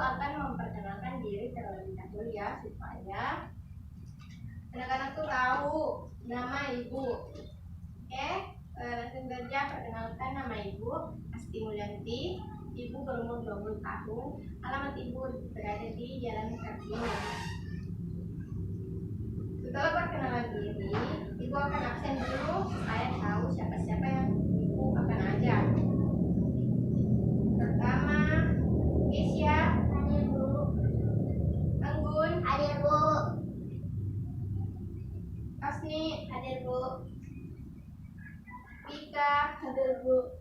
akan memperkenalkan diri terlebih dahulu ya, supaya anak-anak tuh tahu nama ibu. Oke, langsung saja perkenalkan, nama ibu Asti Mulyanti. Ibu berumur 20 tahun. Alamat ibu berada di Jalan Kartini. Setelah perkenalan diri, ibu akan absen dulu supaya tahu siapa-siapa yang ibu akan ajak. Pertama, Kesia. Hadir bu. Anggun. Hadir bu. Asni. Hadir bu. Vika. Hadir bu.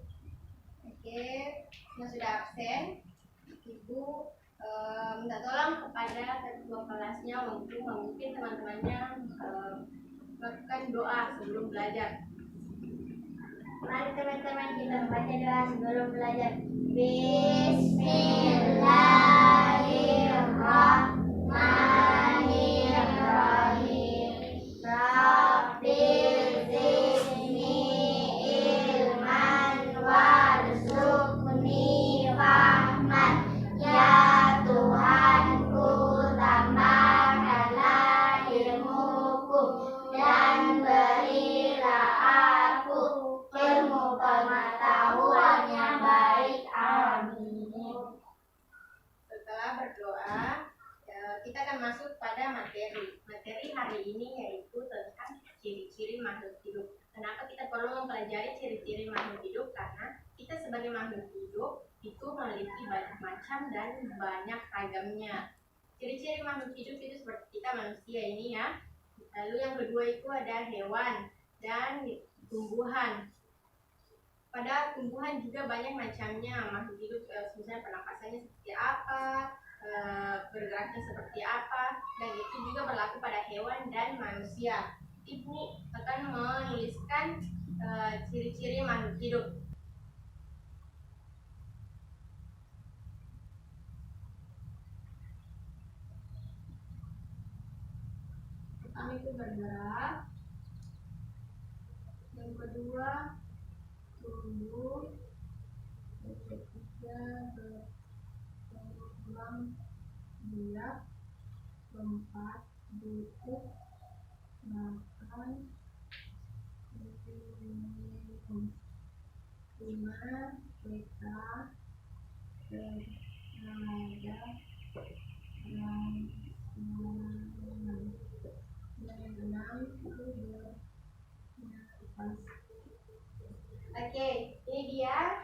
Oke, yang sudah absen, ibu minta tolong kepada ketua kelasnya untuk memimpin teman-temannya melakukan doa sebelum belajar. Mari teman-teman kita baca doa sebelum belajar. Bismillahirrahmanirrahim. Rabbil zidni ilman warzuqni rahmat. Ya Tuhanku, tambahkanlah ilmuku dan berilah aku ilmu pengetahuan yang baik. Amin. Setelah berdoa, kita akan masuk pada materi. Materi hari ini yaitu tentang ciri-ciri makhluk hidup. Kenapa kita perlu mempelajari ciri-ciri makhluk hidup? Karena kita sebagai makhluk hidup itu memiliki banyak macam dan banyak ragamnya. Ciri-ciri makhluk hidup itu seperti kita manusia ini ya. Lalu yang kedua itu ada hewan dan tumbuhan. Pada tumbuhan juga banyak macamnya makhluk hidup, misalnya pernapasannya seperti apa, bergeraknya seperti apa, dan itu juga berlaku pada hewan dan manusia. Ibu akan menuliskan ciri-ciri makhluk hidup. Pertama itu bergerak, yang kedua tumbuh, yang ketiga berkembang biak, keempat duduk, makan, lima peta, berada, dan enam itu bernafas. Oke, ini dia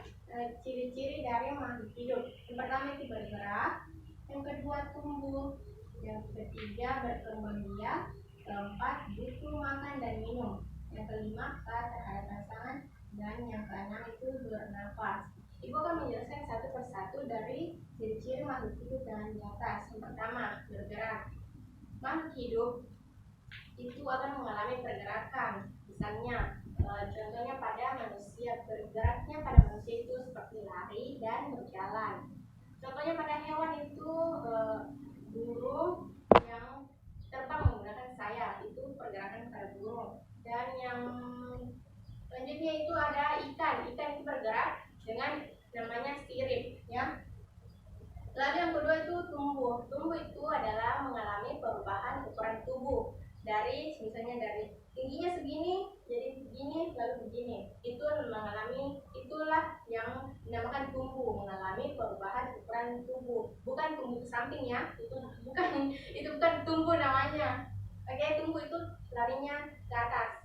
ciri-ciri dari makhluk hidup. Yang pertama itu bergerak, yang kedua tumbuh, yang ketiga berkembang biak, keempat butuh makan dan minum, yang kelima terhadap pasangan, dan yang keenam itu bernafas. Ibu akan menjelaskan satu persatu dari ciri-ciri makhluk hidup yang di atas. Yang pertama, bergerak. Makhluk hidup itu akan mengalami pergerakan. Misalnya, contohnya pada manusia, bergeraknya pada manusia itu seperti lari dan berjalan. Contohnya pada hewan itu burung yang terbang menggunakan sayap, itu pergerakan pada burung. Dan yang selanjutnya itu ada ikan. Ikan itu bergerak dengan namanya sirip, ya. Lalu yang kedua itu tumbuh. Tumbuh itu adalah mengalami perubahan ukuran tubuh dari misalnya dari tingginya segini jadi begini lalu begini. Itulah yang dinamakan tumbuh, mengalami perubahan ukuran tubuh. Bukan tumbuh ke samping ya. Itu bukan tumbuh namanya. Oke, tumbuh itu larinya ke atas.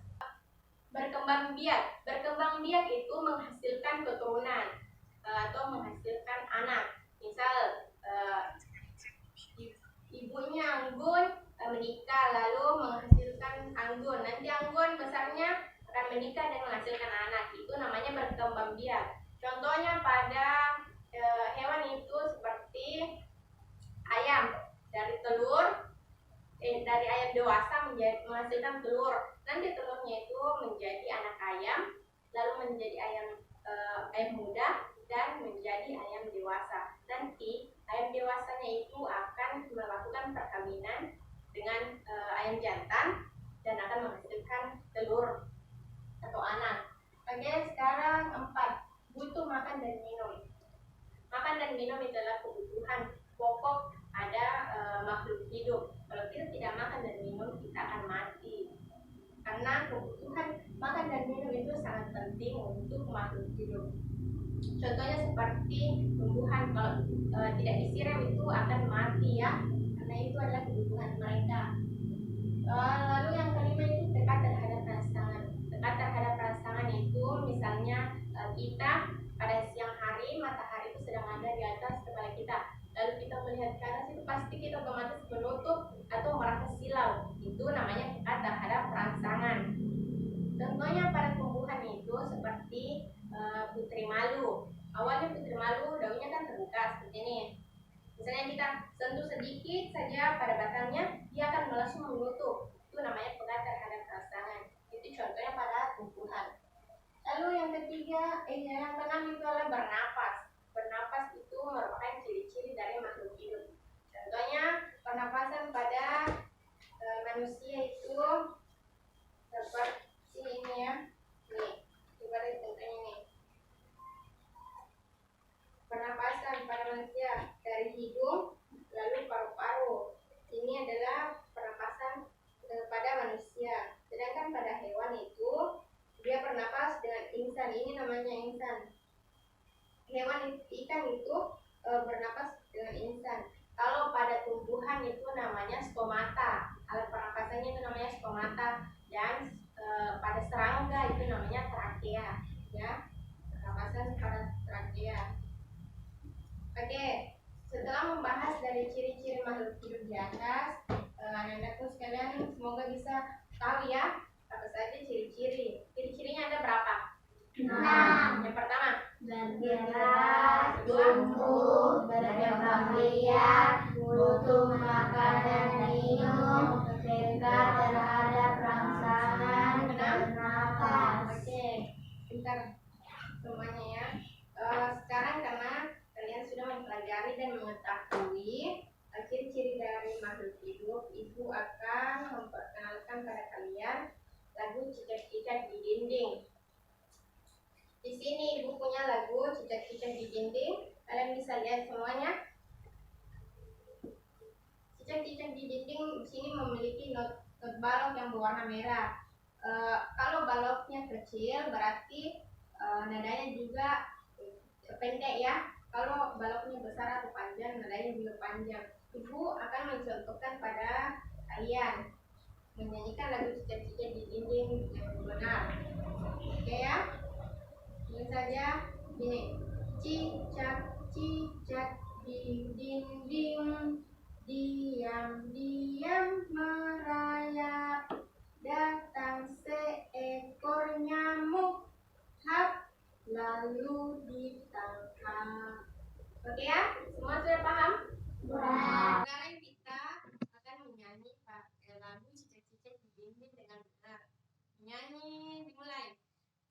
Berkembang biak. Berkembang biak itu menghasilkan keturunan atau menghasilkan anak. Misal ibunya anggun menikah lalu menghasilkan anggun. Nanti anggun besarnya akan menikah dan menghasilkan anak. Itu namanya berkembang biak. Contohnya pada hewan itu seperti ayam. Dari ayam dewasa menghasilkan telur. Nanti telurnya itu menjadi anak ayam, lalu menjadi ayam muda dan menjadi ayam dewasa. Nanti ayam dewasanya itu akan melakukan perkawinan dengan ayam jantan dan akan menghasilkan telur atau anak. Oke, sekarang 4, butuh makan dan minum. Makan dan minum adalah kebutuhan pokok kebutuhan makan dan minum itu sangat penting untuk makhluk hidup. Contohnya seperti tumbuhan, kalau tidak disiram itu akan mati ya, karena itu adalah kebutuhan mereka. Lalu yang kelima itu dekat terhadap rangsangan. Dekat terhadap rangsangan itu misalnya kita pada siang hari matahari itu sedang ada di atas kepala kita, lalu kita melihat ke atas, itu pasti kita otomatis menutup atau merasa silau. Itu namanya dekat terhadap rangsangan. Contohnya pada tumbuhan itu seperti putri malu. Awalnya putri malu daunnya kan terbuka seperti ini. Misalnya kita sentuh sedikit saja pada batangnya, dia akan langsung menutup. Itu namanya pekat terhadap rangsangan. Itu contohnya pada tumbuhan. Lalu yang keenam itu adalah bernapas. Bernapas itu merupakan ciri-ciri dari makhluk hidup. Contohnya pernapasan pada manusia itu seperti ini ya. Nih, coba lihat contohnya nih. Pernapasan pada manusia dari hidung lalu paru-paru. Ini adalah pernapasan pada manusia. Sedangkan pada hewan itu dia bernapas dengan insang. Ini namanya insang. Hewan ikan itu bernapas dengan insang. Kalau pada tumbuhan itu namanya stomata. Alat pernapasannya itu namanya stomata. Dan pada serangga itu namanya trakea. Ya, pernapasan pada trakea. Oke, setelah membahas dari ciri-ciri makhluk hidup di atas, anak-anakku sekalian semoga bisa tahu ya apa saja ciri-ciri. Ciri-cirinya ada berapa? 6. Yang pertama, bergerak, tumbuh, berkembang biak, butuh makan dan minum, dekat terhadap rangsangan, bernapas. Oke, pintar semuanya ya. Sekarang karena kalian sudah mempelajari dan mengetahui ciri-ciri dari makhluk hidup, ibu akan memperkenalkan pada kalian lagu Cicak-cicak di dinding. Di sini ibu punya lagu Cicak-cicak di dinding. Kalian bisa lihat semuanya. Cicak-cicak di dinding di sini memiliki not balok yang berwarna merah. Kalau baloknya kecil berarti nadanya juga pendek ya. Kalau baloknya besar atau panjang, nadanya juga panjang. Ibu akan mencontohkan pada kalian menyanyikan lagu Cicak-cicak di dinding yang benar. Oke ya? Ini saja. Ini cicak-cicak di dinding, diam-diam merayap, datang seekor nyamuk, hap, lalu ditangkap. Oke ya, semua sudah paham? Sudah. Sekarang kita akan menyanyi lagu Cicak-cicak di dinding dengan benar. Menyanyi dimulai.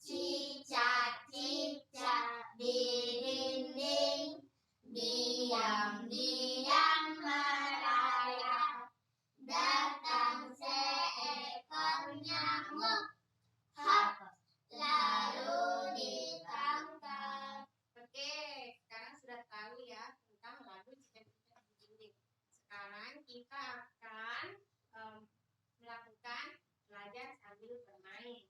Cicak-cicak di dinding, diam-diam merayap, datang seekor nyamuk, hap, lalu ditangkap. Oke, sekarang sudah tahu ya tentang lagu Cicak-cicak di dinding. Sekarang kita akan melakukan belajar sambil bermain.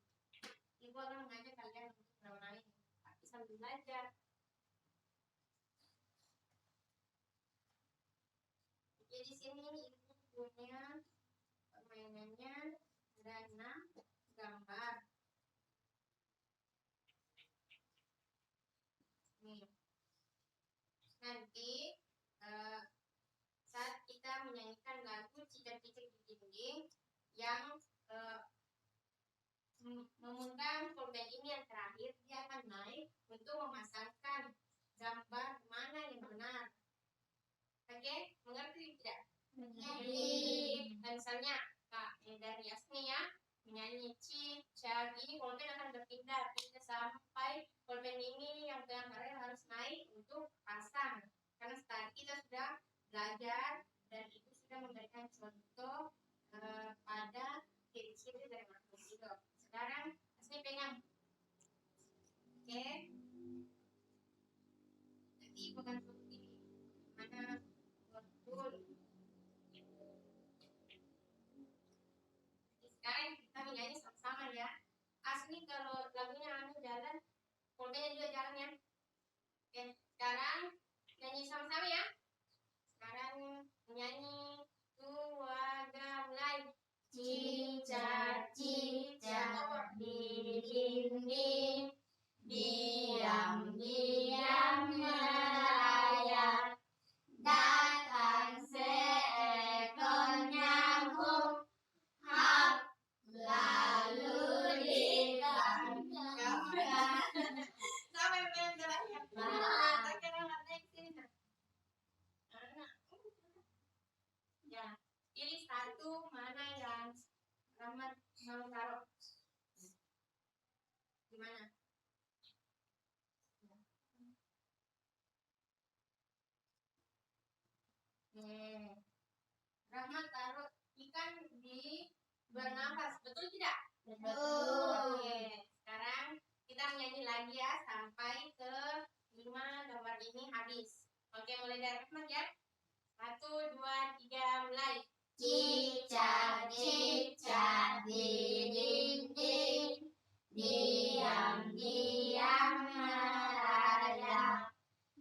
Ibu akan mengajak kalian untuk bermain, tapi sambil belajar. Oke, di sini ibu punya permainannya ada 6 gambar. Nih. Nanti saat kita menyanyikan lagu Cicak-cicak di dinding yang mengundang pulpen ini yang terakhir, dia akan naik untuk memasangkan gambar mana yang benar. Oke, mengerti tidak? Mengerti. Dan misalnya Kak dari Yasmi ya menyanyi cicak, ini pulpen akan berpindah sampai pulpen ini yang gambarnya harus naik untuk pasang. Karena tadi kita sudah belajar dan itu sudah memberikan contoh pada ciri-ciri dari makhluk hidup. Sekarang Asmi pegang. Oke. Nanti bukan seperti ini. Mana betul. Sekarang kita menyanyi sama-sama ya. Menyanyi 2, 3, mulai. Cicak cicak di dinding, diam-diam merayap. Datang seekor nyamuk, hap, lalu ditangkap. Sampai benar-benar. Ya, pilih satu mana yang Rahmat mau taruh. Gimana? Rahmat taruh ikan di bernafas, betul tidak? Betul. Oke, sekarang kita nyanyi lagi ya sampai ke 5 gambar ini habis. Oke, mulai dari Rahmat ya. 1, 2, 3, mulai. Cicak cicak di dinding, diam-diam merayap.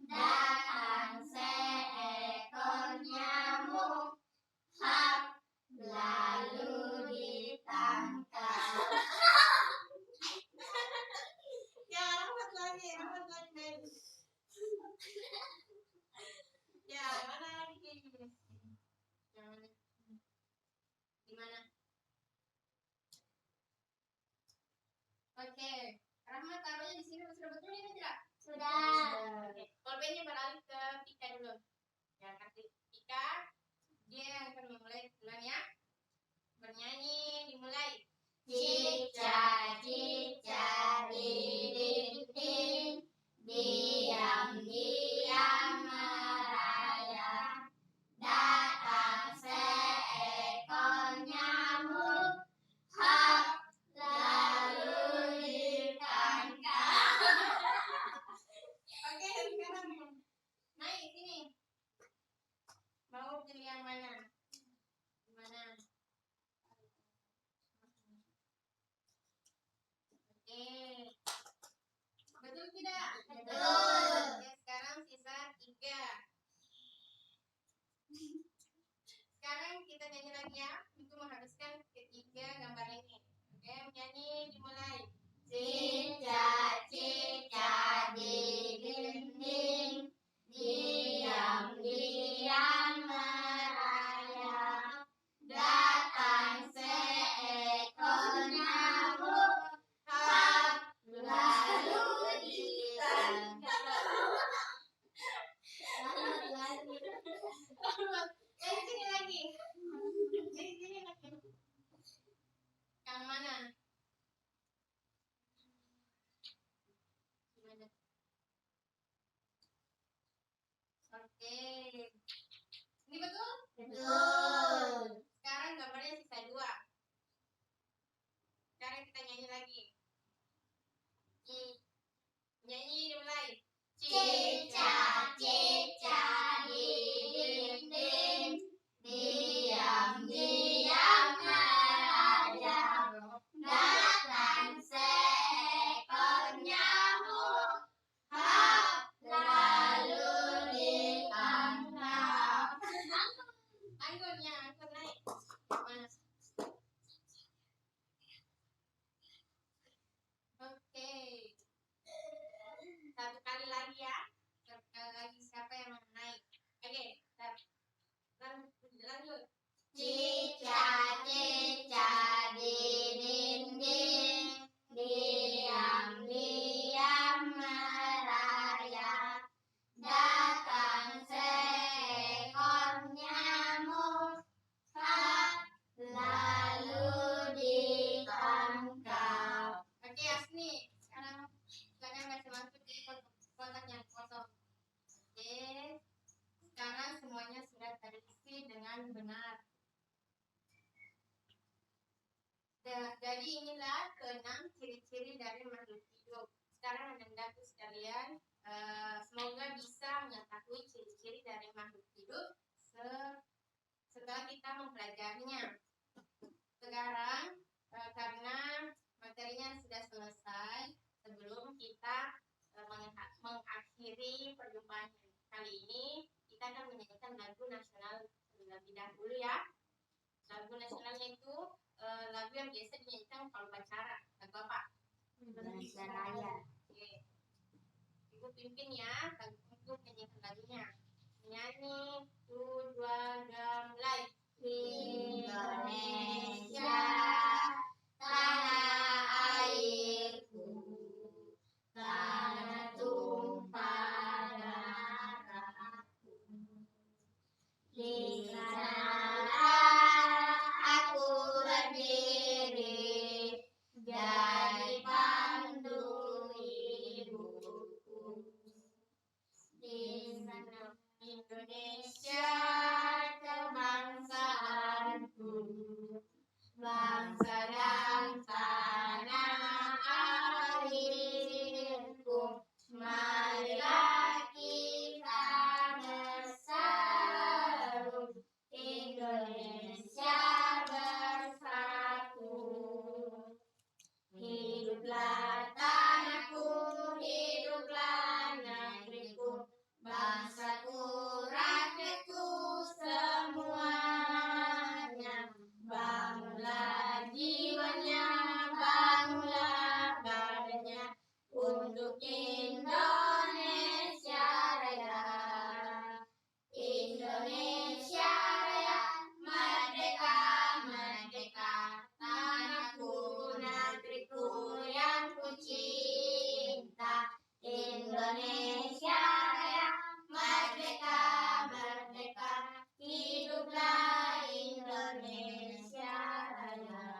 Datang seekor nyamuk, hap, lalu ditangkap. Ya, Rahmat lagi. Ya, mana lagi? Yang mana? Gimana? Oke, Rahmat taruhnya di sini sudah betul ini tidak? Sudah. Oke, polpennya beralih ke Pika dulu. Ya, kasih Pika. Dia yang akan memulai duluan ya. Bernyanyi, dimulai. Cicak cicak di dinding, diam-diam merayap. Datang seekor nyamuk, hap, lalu ditangkap. Oke, sekarang naik sini. Mau pilih yang mana? Gimana? Oke. Betul tidak? Betul. Oke, sekarang sisa 3. Sekarang kita nyanyi lagi ya untuk menghabiskan ketiga gambar ini. Oke, menyanyi dimulai. Cicak cicak di dinding, diam-diam merayap. Datang seekor nyamuk, hap, lalu ditangkap. Dari sini lagi. Dari sini lagi. Yang mana? Gimana? Oke. Ini betul? Betul. Sekarang gambarnya sisa 2. Sekarang kita nyanyi lagi. Nyanyi dimulai. Cicak cicak di dinding, diam-diam merayap. Datang seekor nyamuk, hap, lalu ditangkap. Anggunnya, anggun naik. Mana? Oke. Satu kali lagi ya. Satu kali lagi siapa yang mau naik? Oke. Lanjut. Cicak cicak di dinding, diam-diam merayap. Datang seekor nyamuk, hap, lalu ditangkap. Oke, Asni. Sekarang kalian kasih masuk di kotak yang kosong. Oke. Sekarang semuanya sudah terisi dengan benar. Jadi inilah ke-6 ciri-ciri dari makhluk hidup. Sekarang anak-anakku sekalian, semoga bisa mengetahui ciri-ciri dari makhluk hidup setelah kita mempelajarinya. Sekarang karena materinya sudah selesai, sebelum kita mengakhiri perjumpaan kali ini, kita akan menyanyikan lagu nasional terlebih dahulu ya. Lagu nasionalnya itu lagu yang biasa dinyanyikan kalau upacara. Lagu apa? Indonesia Raya. Oke. Ibu pimpin ya untuk menyanyikan lagunya. Nyanyi, 1, 2, 3, mulai. Indonesia, tanah airku, tanah tumpah darahku. Di sanalah aku berdiri, jadi pandu ibuku. Di sana Indonesia kebangsaanku, bangsa dan tanah airku. Marilah kita berseru, Indonesia bersatu. Hiduplah tanahku, hiduplah negeriku, bangsaku, rakyatku semuanya. Bangunlah jiwanya, bangunlah badannya, untuk Indonesia Raya. Indonesia Raya, merdeka, merdeka, tanahku, negeriku yang ku cinta. Indonesia Raya, merdeka, merdeka, hiduplah Indonesia Raya.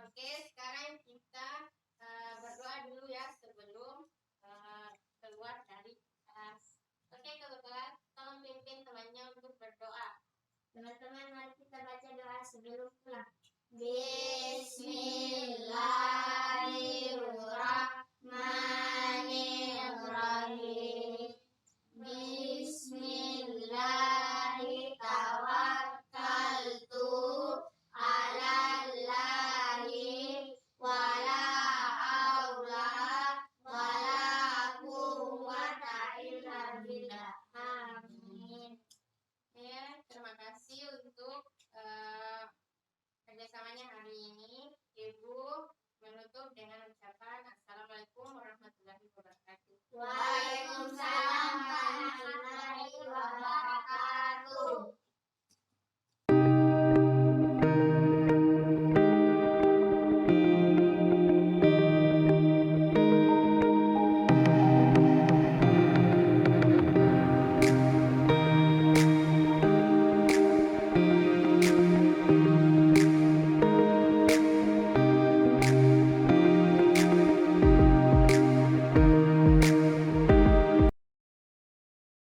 Oke, sekarang kita berdoa dulu ya sebelum keluar dari kelas. Oke, kebetulan tolong pimpin temannya untuk berdoa. Teman-teman, mari kita baca doa sebelum pulang. Bismillah.